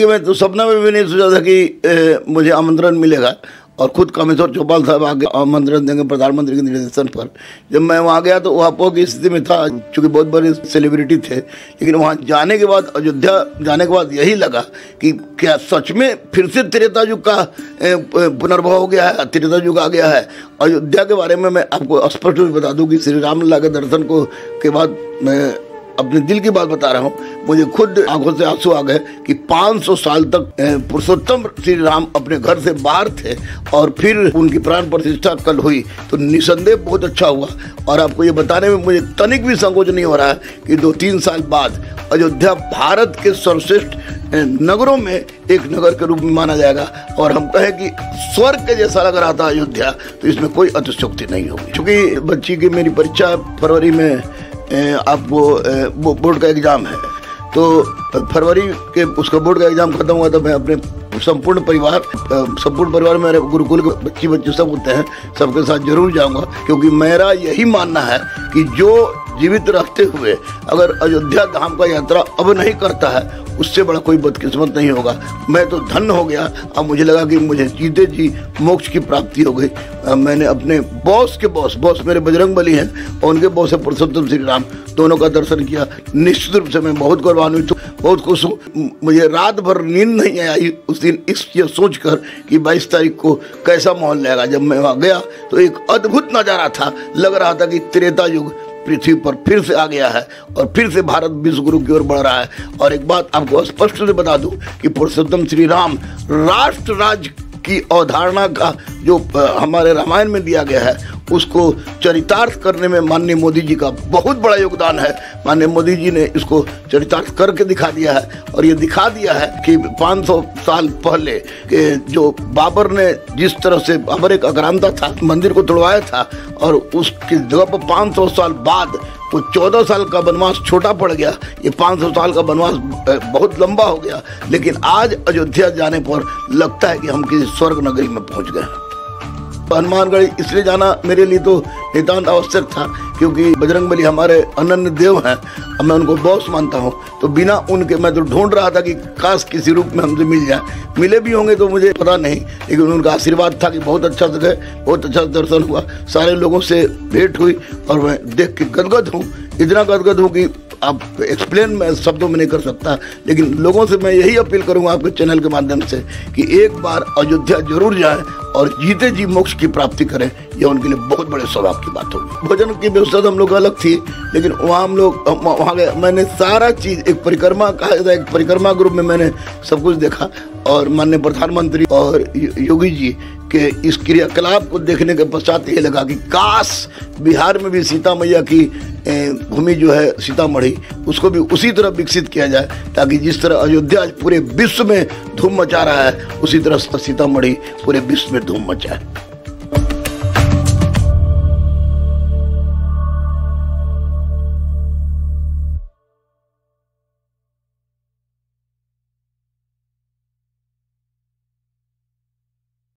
कि मैं तो सपना में भी नहीं सोचा था कि मुझे आमंत्रण मिलेगा और खुद कामेश्वर चौपाल साहब आगे आमंत्रण देंगे प्रधानमंत्री के निर्देशन पर। जब मैं वहाँ गया तो वहाँ की स्थिति में था, चूँकि बहुत बड़े सेलिब्रिटी थे, लेकिन वहाँ जाने के बाद, अयोध्या जाने के बाद यही लगा कि क्या सच में फिर से त्रेता युग का पुनर्भव हो गया है, त्रेता युग आ गया है। अयोध्या के बारे में मैं आपको स्पष्ट रूप से बता दूँ कि श्री रामलला के दर्शन के बाद मैं अपने दिल की बात बता रहा हूँ, मुझे खुद आंखों से आंसू आ गए कि 500 साल तक पुरुषोत्तम श्री राम अपने घर से बाहर थे और फिर उनकी प्राण प्रतिष्ठा कल हुई, तो निसंदेह बहुत अच्छा हुआ। और आपको ये बताने में मुझे तनिक भी संकोच नहीं हो रहा है कि 2-3 साल बाद अयोध्या भारत के सर्वश्रेष्ठ नगरों में एक नगर के रूप में माना जाएगा। और हम कहें कि स्वर्ग के जैसा लग रहा था अयोध्या, तो इसमें कोई अतिशयोक्ति नहीं होगी। चूँकि बच्ची की मेरी परीक्षा फरवरी में आपको बोर्ड का एग्ज़ाम है, तो फरवरी के उसका बोर्ड का एग्ज़ाम खत्म हुआ तो मैं अपने संपूर्ण परिवार मेरे गुरुकुल के बच्चे सब होते हैं, सबके साथ जरूर जाऊंगा, क्योंकि मेरा यही मानना है कि जो जीवित रहते हुए अगर अयोध्या धाम का यात्रा अब नहीं करता है, उससे बड़ा कोई बदकिस्मत नहीं होगा। मैं तो धन्य हो गया। अब मुझे लगा कि मुझे जीते जी मोक्ष की प्राप्ति हो गई। मैंने अपने बॉस मेरे बजरंगबली हैं और उनके बॉस है पुरुषोत्तम श्री राम, दोनों का दर्शन किया। निश्चित रूप से मैं बहुत गौरवान्वित हूँ, बहुत खुश हूँ। मुझे रात भर नींद नहीं आई उस दिन ये सोच कर कि 22 तारीख को कैसा माहौल रहेगा। जब मैं वहाँ गया तो एक अद्भुत नज़ारा था, लग रहा था कि त्रेता युग पृथ्वी पर फिर से आ गया है और फिर से भारत विश्व गुरु की ओर बढ़ रहा है। और एक बात आपको स्पष्ट से बता दूं कि पुरुषोत्तम श्री राम राष्ट्र राज्य की अवधारणा का जो हमारे रामायण में दिया गया है, उसको चरितार्थ करने में माननीय मोदी जी का बहुत बड़ा योगदान है। माननीय मोदी जी ने इसको चरितार्थ करके दिखा दिया है और ये दिखा दिया है कि 500 साल पहले के जो बाबर ने जिस तरह से, बाबर एक आक्रांता था, मंदिर को तोड़वाया था और उसकी जगह पर 500 साल बाद वो 14 साल का वनवास छोटा पड़ गया। ये 500 साल का वनवास बहुत लंबा हो गया, लेकिन आज अयोध्या जाने पर लगता है कि हम किसी स्वर्ग नगरी में पहुंच गए। हनुमानगढ़ी इसलिए जाना मेरे लिए तो नितांत आवश्यक था, क्योंकि बजरंगबली हमारे अनन्य देव हैं, अब मैं उनको बॉस मानता हूं। तो बिना उनके मैं तो ढूंढ रहा था कि काश किसी रूप में हमसे मिल जाए। मिले भी होंगे तो मुझे पता नहीं, लेकिन उनका आशीर्वाद था कि बहुत अच्छा से गए, बहुत अच्छा दर्शन हुआ, सारे लोगों से भेंट हुई और मैं देख के गदगद हूँ, इतना गदगद हूँ कि आप एक्सप्लेन मैं शब्दों में नहीं कर सकता। लेकिन लोगों से मैं यही अपील करूंगा आपके चैनल के माध्यम से कि एक बार अयोध्या जरूर जाएं और जीते जी मोक्ष की प्राप्ति करें। यह उनके लिए बहुत बड़े सौभाग्य की बात होगी। भोजन की व्यवस्था तो हम लोग अलग थी, लेकिन वहाँ हम लोग वहाँ गए, मैंने सारा चीज़ एक परिक्रमा कहा जाता है, एक परिक्रमा ग्रुप में मैंने सब कुछ देखा। और माननीय प्रधानमंत्री और योगी जी के इस क्रियाकलाप को देखने के पश्चात ये लगा कि काश बिहार में भी सीता मैया की भूमि जो है सीतामढ़ी, उसको भी उसी तरह विकसित किया जाए, ताकि जिस तरह अयोध्या पूरे विश्व में धूम मचा रहा है, उसी तरह सीतामढ़ी पूरे विश्व में धूम मचाए।